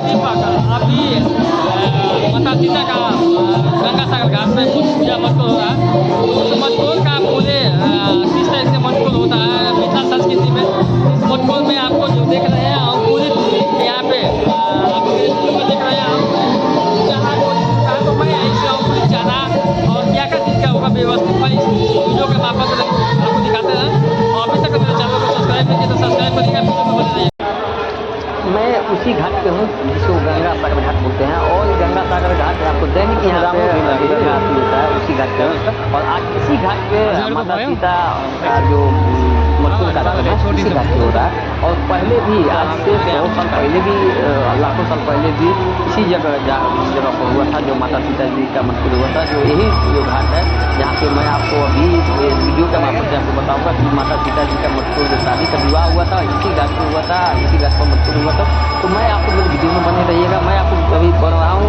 दीपक अभी माता सीता का गंगा सागर घाट में कुछ पूजा मटकोर हो रहा है। उस मटकोर का पूरे किस तरह से मटकोर होता है मिथिला संस्कृति में, इस मटकोर में आपको जो देख रहे हैं अंकुरित यहाँ पे आप देख रहे हैं चना को मैं ऐसे अंकुरित चना और क्या क्या चीज़ का होगा व्यवस्थित मैं इस वीडियो के माध्यम से आपको दिखाते हैं। और अभी तक मेरे चैनल को सब्सक्राइब नहीं किया तो सब्सक्राइब करिएगा, वीडियो को बने रहिए। मैं उसी घाट पे हूँ जिसको गंगा सागर घाट बोलते हैं और गंगा सागर घाट आपको दैनिक यहाँ पे गंगा आरती होता है उसी घाट पे। और आज इसी घाट पे माता सीता का जो मटकोर का है इसी घाट पे होता है। और पहले भी आज से 100 साल पहले भी लाखों साल पहले भी इसी जगह पर हुआ था जो माता सीता जी का मटकोर हुआ था। जो यही जो घाट है जहाँ पे मैं आपको अभी वीडियो के माध्यम से आपको बताऊँगा कि माता सीता जी का मटकोर जो शादी का विवाह हुआ था इसी घाट पर हुआ था, इसी घाट पर मटकोर हुआ था। तो मैं आपको मेरे वीडियो में बने रहिएगा। मैं आपको अभी बढ़ रहा हूँ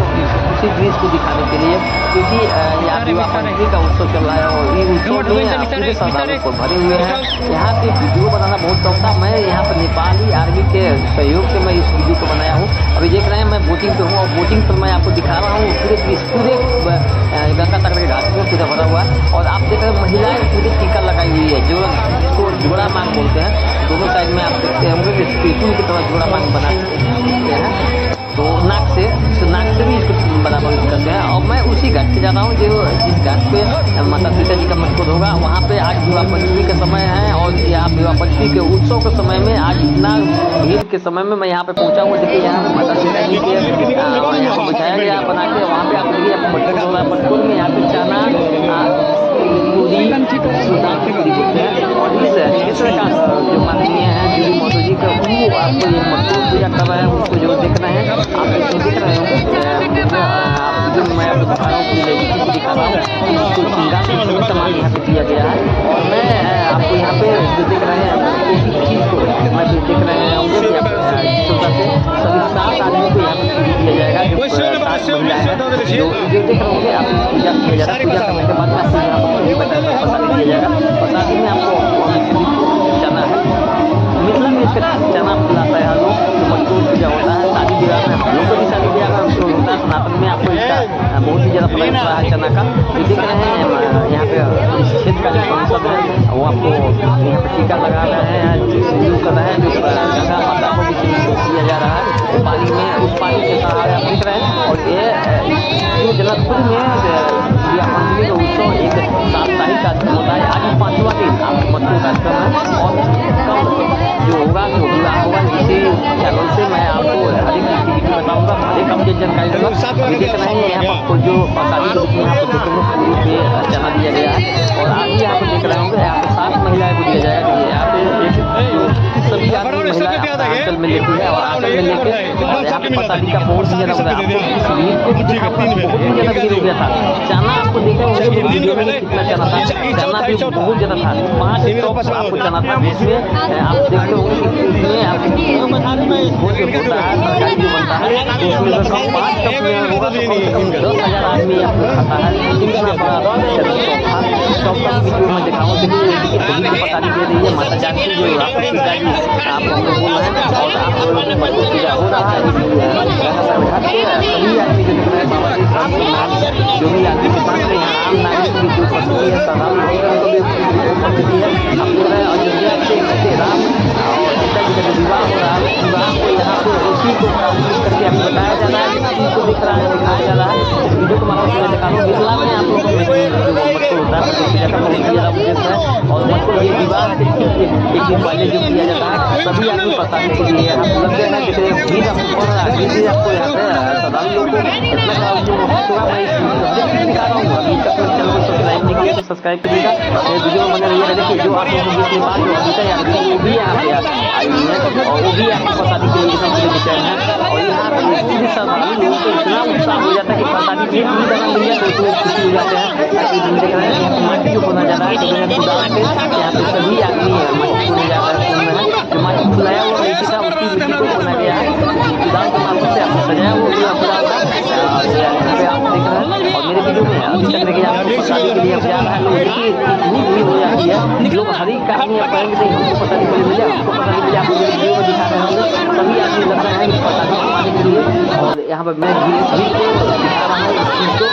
उसी दृश्य को दिखाने के लिए क्योंकि यहाँ विवाह पंचमी का उत्सव चल रहा है और ये उत्सव में पूरे श्रद्धालु को भरे हुए हैं। यहाँ पे वीडियो बनाना बहुत शौक था। मैं यहाँ पर नेपाली आर्मी के सहयोग से मैं इस वीडियो को बनाया हूँ। अभी देख रहे हैं मैं बोटिंग पे हूँ और बोटिंग पर मैं आपको दिखा रहा हूँ पूरे गंगा सागर के घाट में पूरा भरा हुआ है। और आप देख रहे हैं महिलाएं पूरी टीका लगाई हुई है जो जिसको जोड़ा मांग बोलते हैं। दोनों साइड में आप देखते होंगे कि स्टेचू की तरह जोड़ा मांग बना सकते हैं तो नाक से भी इसको बराबर करते हैं। और मैं उसी घाट पे जा रहा हूँ जो जिस घाट पे माता सीता जी का मटकोर होगा वहाँ पे आज विवाह पंचमी का समय है। और यहाँ विवाह पंचमी के उत्सव के समय में आज इतना भीड़ के समय में मैं यहाँ पे पहुँचा हूँ। देखिए यहाँ माता सीता जी के यहाँ पर बिछाया गया बना के वहाँ पे आप देखिए मटकोर हो रहा है। मटकोर में यहाँ पे चना पूरी बोलते हैं। और इस क्षेत्र का जो माननीय है देवी माता जी का वो आपको ये मटकोर पूजा कर रहे हैं उसको जो देख रहे हैं आप इसको देख रहे होंगे। आप जो मैं आपको दिखा रहा हूँ पूरी लेडी को दिखा रहा हूँ इसको सिंगार से सभी सामान यहाँ पे दिया गया है। और मैं आपको यहाँ पे जो देख रहे हैं उसी चीज़ को मैं जो देख रहे होंगे कि सभी 7 आदमी को यहाँ पे दिया जाएगा जो 7 महिला है जो देख रहे होंगे आप पूजा किया जा रहा है। पूजा करने के बाद आपको यहाँ पर प्रसाद दिया जाएगा और साथ ही में आपको चना है मिथिला में इसका चना खिलाता है हर लोग जो मटकोर पूजा होता है। शादी विवाह में हम लोग को भी शादी विवाह में होता है सनातन में आपको इसका बहुत ही ज़्यादा प्रयोग रहा है चना का। तो देख रहे हैं यहाँ पे इस क्षेत्र का जो सांसद है वो आपको यहाँ पे टीका लगा रहे हैं सिंदूर कर रहे हैं जो गंगा माता को भी सिंदूर दिया जा रहा है पानी में उस पानी के सहारे आप देख रहे हैं। और ये जो जनकपुर में विवाह पंचमी का उत्सव एक साप्ताहिक कार्यक्रम होता है। आज 5वां दिन आप मटकोर कार्यक्रम है और जो होगा जो विवाह होगा इसी चैनल से मैं आपको हर एक एक्टिविटी बताऊंगा, हर एक अपडेट जानकारी दूंगा। देख रहे हैं यहाँ पर जो प्रसादी के रूप में यहाँ पर देखेंगे पूरी पे चना दिया गया है। और आगे यहाँ पर देख रहे होंगे यहाँ पे 7 महिलाएं को दिया जाएगा। यहाँ पे एक सभी आदमी महिलाएं आंचल में लेती है और आंचल में लेके और यहाँ पे प्रसादी का बहुत ही ज़्यादा होता है। आपको भीड़ को भी दिखा बहुत ही ज़्यादा भीड़ हो गया था। चना आपको देखे होंगे वीडियो में कितना चना था, चना भी बहुत ज़्यादा था 5 कप आपको चना था जिसमें आप देखते होंगे कि इसमें आपको भोज जो होता है तरकारी जो बनता है उसमें लगभग 5 कप में होगा तो कम से कम 10,000 आदमी आपको खाता है। इतना बड़ा चौथा वीडियो में दिखाऊँ देखिए सभी को प्रसादी दे रही है माता जानकी जो आपको सीता जी आप हमको बोल रहे हैं। और आप लोगों की मटकोर पूजा हो रहा है गंगा सागर घाट पे सभी आदमी जो दिख रहे हैं बाबा जी सामने जो भी आदमी के पास यहाँ आम नागरिक की जो पद्धति है साधारण लोगों को भी पद्धति है। हम बोल रहे हैं अयोध्या से राम और सीता जी का जो विवाह हो रहा है विवाह को यहाँ पे उसी को प्रारंभिक करके आपको बताया जा रहा है उसी को दिख रहा है दिखाया जा रहा है। इस वीडियो को माध्यम से दिखा रहा हूँ मिथिला में आप लोगों को मटकोर होता है मटकोर पूजा का बहुत ही ज़्यादा उद्देश्य है। और मटकोर ये विवाह से एक दिन पहले जो किया जाता है सभी आदमी प्रसादी के लिए आप लग गए हैं जैसे भीड़ आपको पड़ रहा है भीड़ आपको यहाँ पे श्रद्धालु लोग को इतना जो होगा मैं दिखा रहा हूँ। अभी तक चैनल को सब्सक्राइब नहीं किया तो सब्सक्राइब करिएगा। ये वीडियो में बने रहिएगा। देखिए जो आप लोगों को बीच में बात जो अभी याद वो भी यहाँ पे आई हुई है और वो भी आपको प्रसादी के लिए एकदम से बिछाए हैं। और यहाँ पर पूरे श्रद्धालु लोगों को इतना उत्साह हो जाता है कि प्रसादी भी दाना मिल जाए तो खुशी हो जाते हैं। ताकि हम देख रहे हैं यहाँ पर माटी जो खोना जा रहा है तो खुदान पे यहाँ पे सभी आदमी माटी खोने जा रहे हैं जो माटी खुलाया हुआ मिट्टी था उसकी मिट्टी को खोना गया है खुदान के माध्यम से आपको सजाया हुआ खुदा यहाँ पे आप देख रहे हैं। और मेरे वीडियो में अभी तक देखिए आपको प्रसादी के लिए अब जा रहा है तो देखिए इतनी भीड़ हो जाती है लोग हर एक आदमी आप कहेंगे नहीं हमको प्रसादी के लिए मिले हमको प्रसादी के लिए आपको वीडियो में दिखा रहे होंगे सभी आदमी लग रहे हैं प्रसादी पाने के लिए यहाँ पर मैं धीरे धीरे दिखा रहा हूँ इस चीज़ को।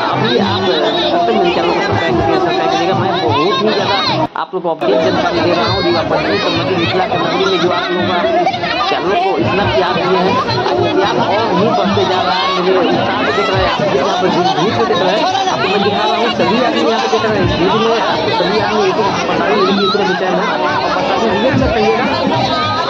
अभी आप तब तक मेरे चैनल को सब्सक्राइब करिएगा। मैं बहुत ही ज़्यादा आप लोग को अपडेट जानकारी दे रहा हूँ रीवा पटनी संबंधी मिथिला के मंदिर में जो आप लोग चैनल को इतना प्यार दिए हैं, आज प्यार और भी बढ़ते जा रहा है। मुझे उत्साह से देख रहे हैं आप, यहाँ पर भीड़ में देख रहे हैं आपको मैं दिखा रहा हूँ। सभी आदमी यहाँ पे देख रहे हैं भीड़ में, आपको सभी आदमी एक प्रसादी मिलकर विचार है और प्रसादी मिल में कहिएगा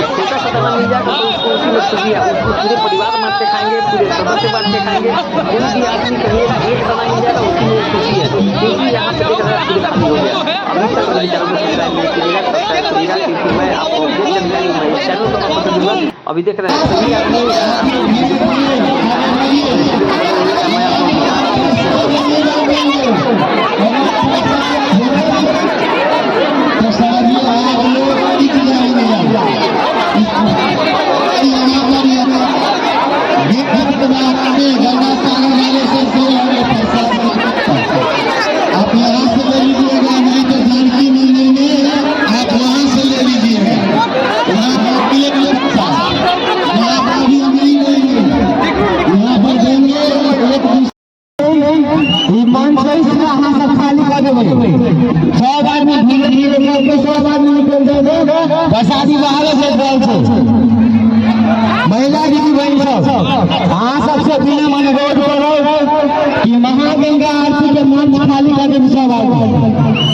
छोटा सा दाना मिल जाएगा तो उसको उसी में खुशी है, उसको पूरे परिवार बांट के खाएंगे, पूरे सदस्य बांट के खाएंगे। कोई भी आदमी कहिएगा एक दाना मिल जाएगा उसी में खुशी है, क्योंकि यहाँ पे देख रहे हैं पूरी खाली हो गया। अभी तक मेरे चैनल को सब्सक्राइब नहीं कीजिएगा, सब्सक्राइब करिएगा, क्योंकि मैं आपको अपडेट जानकारी मैं इस चैनल को वापस दूंगा। अभी देख रहे हैं सभी आदमी प्रसादी बाहर से महिला दीदी बहन सब अहाँ सबसे बिना मन रोड पर कि महागंगा आरती के मन खाली करके सब